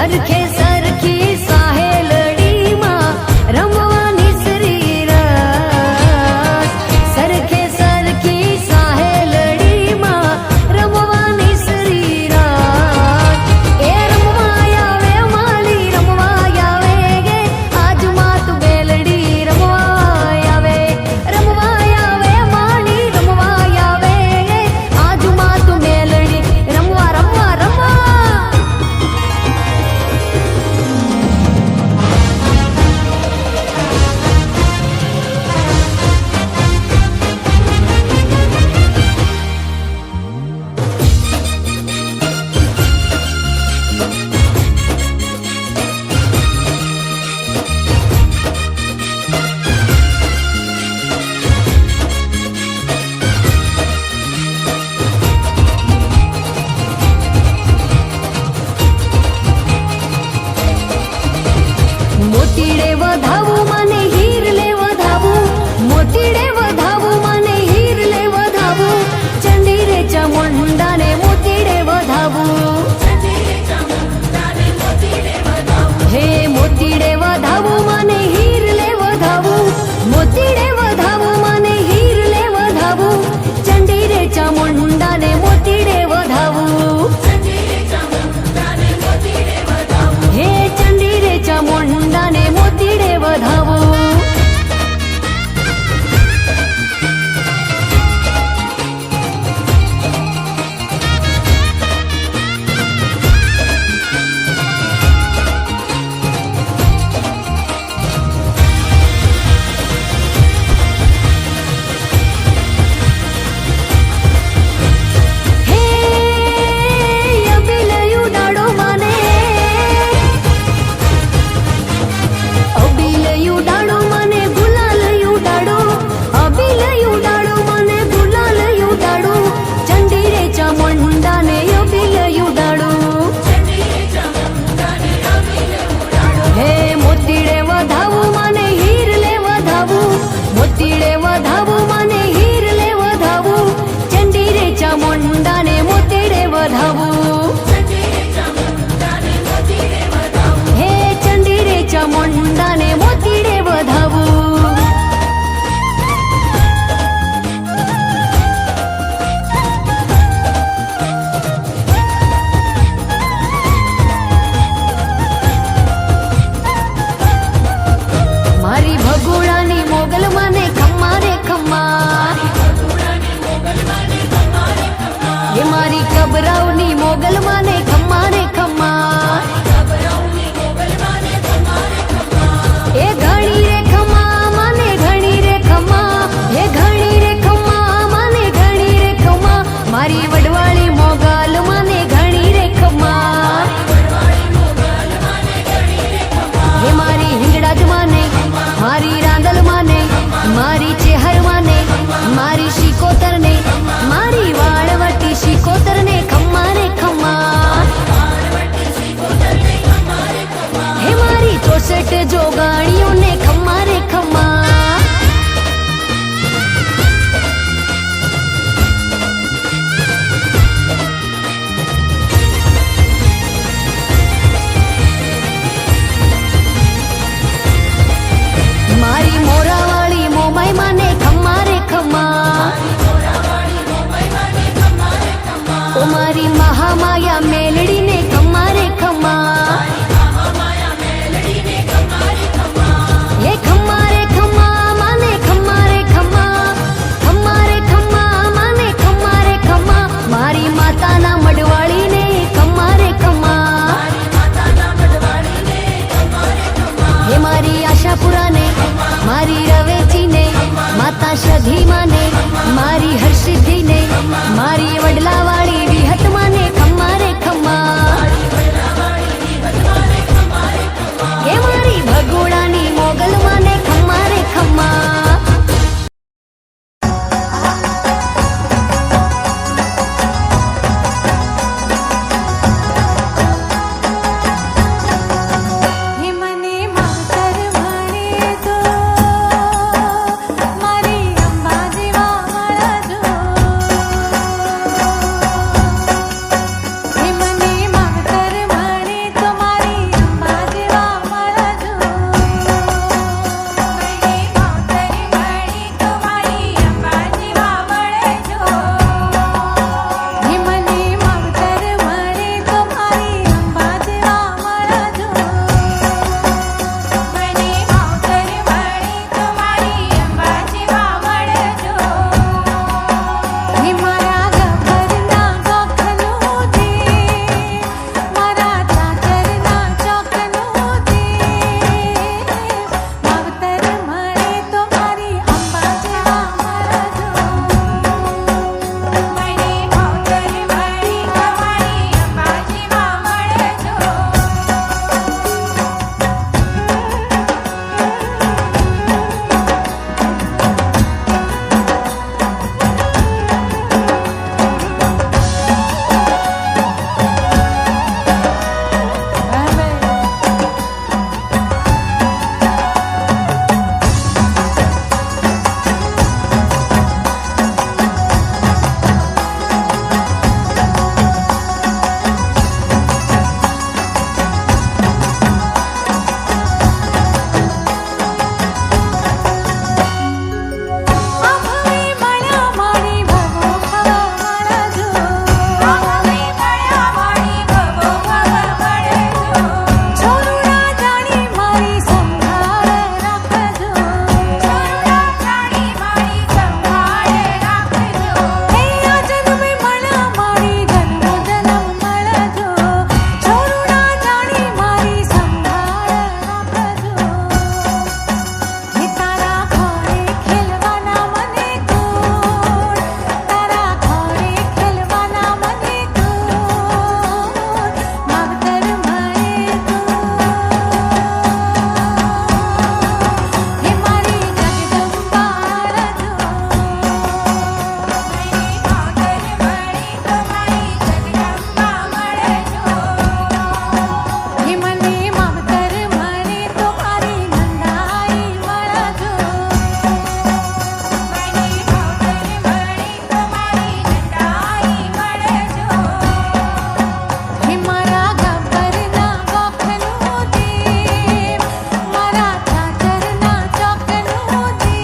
સરખે સરખી સાહેલડીમાં રમવાની શ્રીરસ સરખે સરખી સાહેલડીમાં રમવાની શ્રીરસ એ રમવા આવે માલી રમવા આવે ગે આજ માત બેલડી રમવા આવે માલી રમવા આવે ગે આજ માત બેલડી રમવા રમવા રમવા મોતીડે વધાવું મને હીર લે વધાવું મોતીડે વધાવું મને હીર લે વધાવું ચંડી રે ચામુંડાને મોતીડે વધાવું હે મોતીડે વધાવું મને હીર લે વધાવું મોતીડે વધાવું મને હીર લે વધાવું ચંડી રે ચામુંડાને મોતીડે વધાવું હે ચંડી રે ચામુંડાને મોતીડે વધાવું હે અબિલયું ડાળો મને અબિલયું ડાળો મને ગુલાલયું ડાળો અબિલયું ડાળો મને ગુલાલયું ડાળો ચંડી રે ચામુંડાને અબિલયું ડાળો હે મોતીડે વધાવું મને હીર લે વધાવું મોતીડે વધાવું મને હીર લે વધાવું ચંડી રે ચામુંડાને મોતીડે વધાવું હે ચંડી રે ચામુંડાને મોતીડે વધાવું મારી ભગોળાની મોગલ મને ખમ્મા રે ખમ્મા હે મારી કબરાવની મોગલ મને ખમ્મા રે ખમ્મા એ ઘણી રે ખમ્મા મને ઘણી રે ખમ્મા હે ઘણી રે ખમ્મા મને ઘણી રે ખમ્મા મારી વડવાળી મોગલ મને ઘણી રે ખમ્મા હે મારી હિંગળાજ માને મારી રાંદલ માને મારી ચેહર માને મારી શિકોતર ને મારી વાળવટી શિકોતર ને ખમ્મા રે ખમ્મા હે મારી 64 જોગાણી